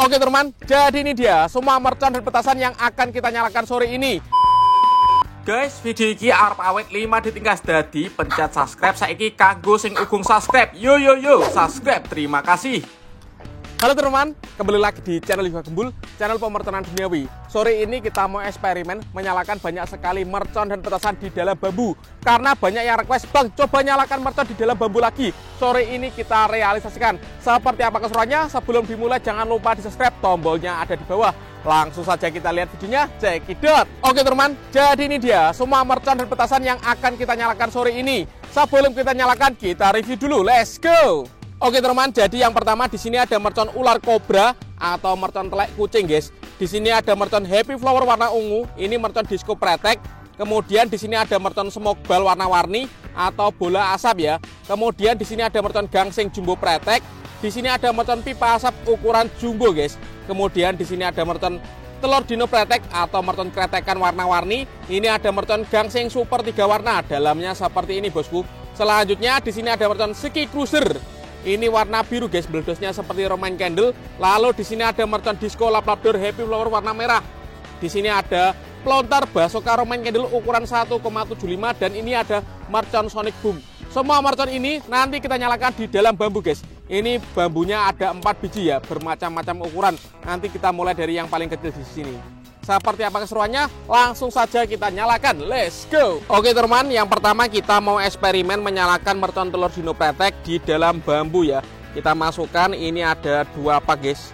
Oke teman, jadi ini dia semua mercon dan petasan yang akan kita nyalakan sore ini. Guys, video ini arep awet 5 detik gas dadi pencet subscribe saiki kanggo sing ugung subscribe. Yo subscribe. Terima kasih. Halo teman, kembali lagi di channel Yoga Gembul, channel pemertonan duniawi. Sore ini kita mau eksperimen menyalakan banyak sekali mercon dan petasan di dalam bambu. Karena banyak yang request, Bang, coba nyalakan mercon di dalam bambu lagi. Sore ini kita realisasikan. Seperti apa keseruannya? Sebelum dimulai jangan lupa di subscribe, tombolnya ada di bawah. Langsung saja kita lihat videonya, cekidot. Oke teman, jadi ini dia semua mercon dan petasan yang akan kita nyalakan sore ini. Sebelum kita nyalakan, kita review dulu, let's go. Oke teman, jadi yang pertama di sini ada mercon ular kobra atau mercon telek kucing, guys. Di sini ada mercon happy flower warna ungu, ini mercon disco pretek. Kemudian di sini ada mercon smoke ball warna-warni atau bola asap ya. Kemudian di sini ada mercon gangsing jumbo pretek. Di sini ada mercon pipa asap ukuran jumbo, guys. Kemudian di sini ada mercon telur dino pretek atau mercon kretekan warna-warni. Ini ada mercon gangsing super 3 warna, dalamnya seperti ini, bosku. Selanjutnya di sini ada mercon ski cruiser. Ini warna biru, guys, beledosnya seperti Roman candle. Lalu di sini ada mercon disco labrador happy flower warna merah. Di sini ada pelontar basoka Roman candle ukuran 1,75 dan ini ada mercon sonic boom. Semua mercon ini nanti kita nyalakan di dalam bambu, guys. Ini bambunya ada 4 biji ya, bermacam-macam ukuran. Nanti kita mulai dari yang paling kecil di sini. Seperti apa keseruannya? Langsung saja kita nyalakan. Let's go. Oke teman, yang pertama kita mau eksperimen menyalakan mercon telur dino pretek di dalam bambu ya. Kita masukkan, ini ada 2 pak, guys.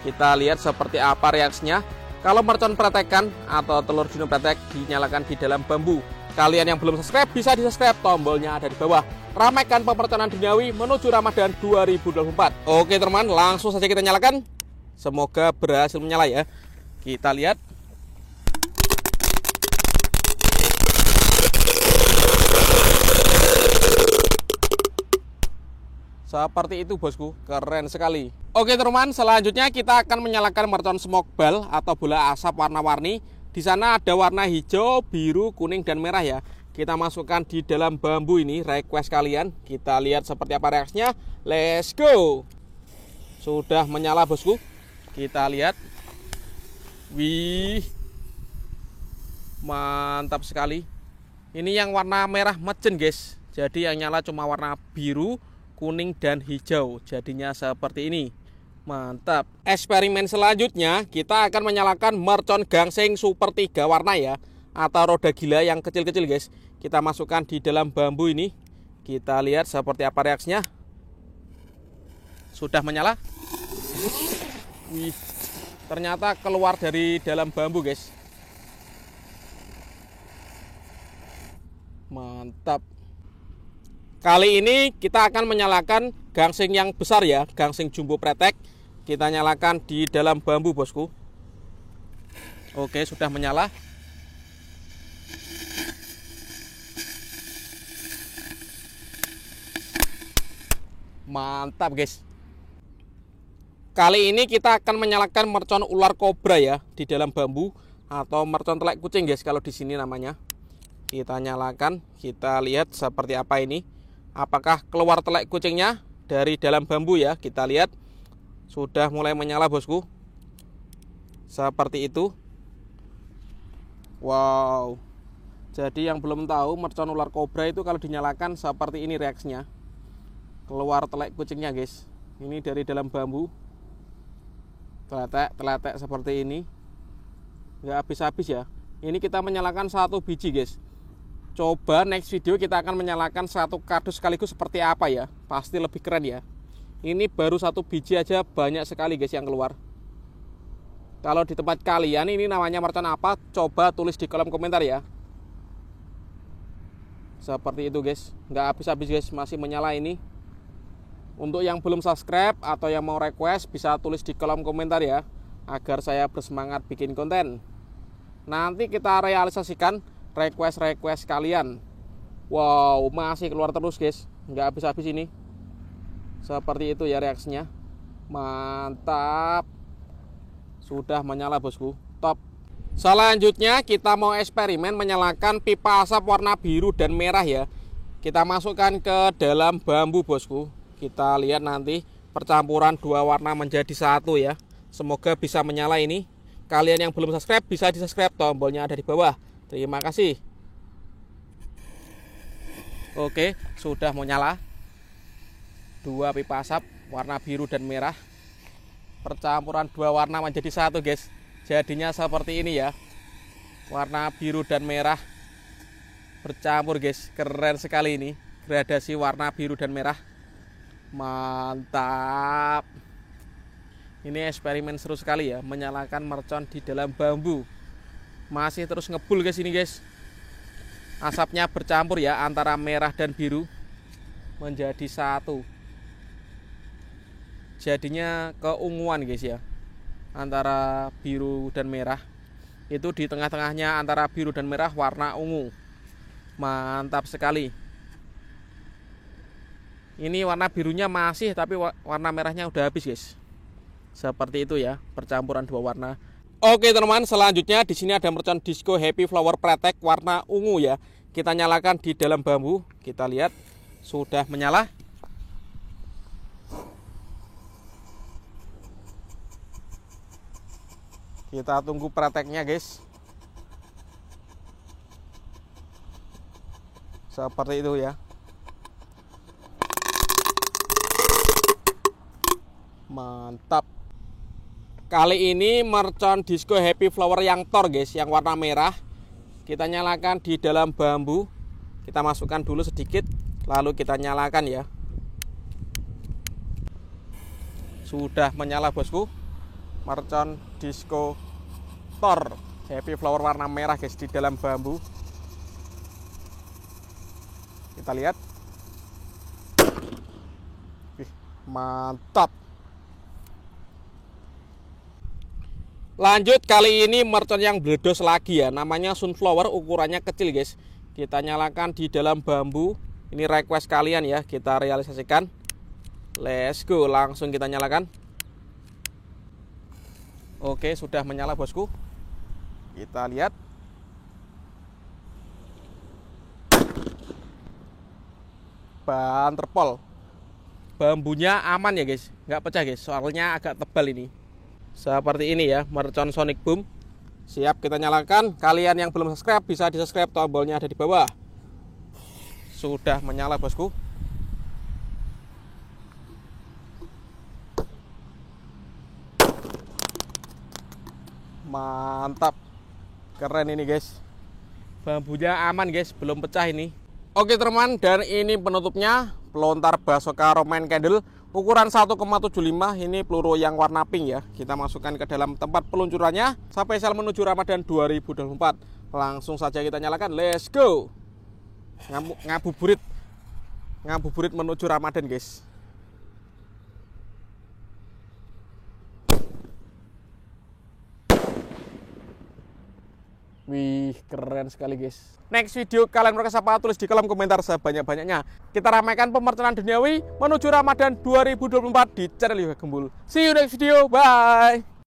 Kita lihat seperti apa reaksinya. Kalau mercon pretekan atau telur dino pretek dinyalakan di dalam bambu. Kalian yang belum subscribe bisa di subscribe, tombolnya ada di bawah. Ramaikan pemertonan duniawi menuju Ramadan 2024. Oke teman, langsung saja kita nyalakan. Semoga berhasil menyala ya. Kita lihat. Seperti itu, bosku, keren sekali. Oke teman, selanjutnya kita akan menyalakan mercon smoke ball atau bola asap warna-warni. Di sana ada warna hijau, biru, kuning, dan merah ya. Kita masukkan di dalam bambu ini, request kalian. Kita lihat seperti apa reaksinya. Let's go. Sudah menyala, bosku. Kita lihat. Wih, mantap sekali. Ini yang warna merah mejen, guys. Jadi yang nyala cuma warna biru, kuning, dan hijau. Jadinya seperti ini. Mantap. Eksperimen selanjutnya kita akan menyalakan mercon gangsing super 3 warna ya, atau roda gila yang kecil-kecil, guys. Kita masukkan di dalam bambu ini. Kita lihat seperti apa reaksinya. Sudah menyala. Wih, ternyata keluar dari dalam bambu, guys. Mantap. Kali ini kita akan menyalakan gangsing yang besar ya, gangsing jumbo pretek. Kita nyalakan di dalam bambu, bosku. Oke, sudah menyala. Mantap, guys. Kali ini kita akan menyalakan mercon ular kobra ya di dalam bambu atau mercon telek kucing, guys, kalau di sini namanya. Kita nyalakan, kita lihat seperti apa ini. Apakah keluar telek kucingnya dari dalam bambu ya? Kita lihat. Sudah mulai menyala, bosku. Seperti itu. Wow. Jadi yang belum tahu mercon ular kobra itu kalau dinyalakan seperti ini reaksinya. Keluar telek kucingnya, guys. Ini dari dalam bambu. Teletek seperti ini. Nggak habis-habis ya. Ini kita menyalakan 1 biji, guys. Coba next video kita akan menyalakan 1 kardus sekaligus seperti apa ya. Pasti lebih keren ya. Ini baru 1 biji aja banyak sekali, guys, yang keluar. Kalau di tempat kalian ini namanya mercon apa? Coba tulis di kolom komentar ya. Seperti itu, guys. Nggak habis-habis, guys, masih menyala ini. Untuk yang belum subscribe atau yang mau request bisa tulis di kolom komentar ya, agar saya bersemangat bikin konten. Nanti kita realisasikan request kalian. Wow, masih keluar terus, guys. Nggak habis-habis ini. Seperti itu ya reaksinya. Mantap. Sudah menyala, bosku. Top. Selanjutnya kita mau eksperimen menyalakan pipa asap warna biru dan merah ya. Kita masukkan ke dalam bambu, bosku. Kita lihat nanti percampuran 2 warna menjadi 1 ya. Semoga bisa menyala ini. Kalian yang belum subscribe bisa di subscribe, tombolnya ada di bawah. Terima kasih. Oke, sudah mau nyala. 2 pipa asap warna biru dan merah. Percampuran 2 warna menjadi satu, guys. Jadinya seperti ini ya. Warna biru dan merah bercampur, guys. Keren sekali ini. Gradasi warna biru dan merah. Mantap. Ini eksperimen seru sekali ya, menyalakan mercon di dalam bambu. Masih terus ngebul, guys, ini, guys. Asapnya bercampur ya antara merah dan biru menjadi satu. Jadinya keunguan, guys ya, antara biru dan merah. Itu di tengah-tengahnya antara biru dan merah warna ungu. Mantap sekali. Ini warna birunya masih, tapi warna merahnya udah habis, guys. Seperti itu ya, percampuran 2 warna. Oke teman-teman, selanjutnya di sini ada mercon disco happy flower pretek warna ungu ya. Kita nyalakan di dalam bambu. Kita lihat sudah menyala. Kita tunggu preteknya, guys. Seperti itu ya. Mantap. Kali ini mercon disco happy flower yang tor, guys, yang warna merah. Kita nyalakan di dalam bambu. Kita masukkan dulu sedikit, lalu kita nyalakan ya. Sudah menyala, bosku. Mercon disco tor happy flower warna merah, guys, di dalam bambu. Kita lihat. Mantap. Lanjut, kali ini mercon yang bledos lagi ya. Namanya sunflower, ukurannya kecil, guys. Kita nyalakan di dalam bambu. Ini request kalian ya, kita realisasikan. Let's go, langsung kita nyalakan. Oke, sudah menyala, bosku. Kita lihat. Bahan terpol. Bambunya aman ya, guys. Nggak pecah, guys. Soalnya agak tebal ini. Seperti ini ya, mercon Sonic Boom. Siap kita nyalakan. Kalian yang belum subscribe bisa di subscribe, tombolnya ada di bawah. Sudah menyala, bosku. Mantap. Keren ini, guys. Bambunya aman, guys, belum pecah ini. Oke teman, dan ini penutupnya. Pelontar Basoka Roman Candle ukuran 1,75. Ini peluru yang warna pink ya. Kita masukkan ke dalam tempat peluncurannya spesial menuju Ramadan 2024. Langsung saja kita nyalakan. Let's go. Ngabuburit menuju Ramadan, guys. Wih, keren sekali, guys. Next video kalian mereka apa, tulis di kolom komentar sebanyak-banyaknya. Kita ramaikan pemerconan duniawi menuju Ramadan 2024 di channel Yoga Gembul. See you next video. Bye.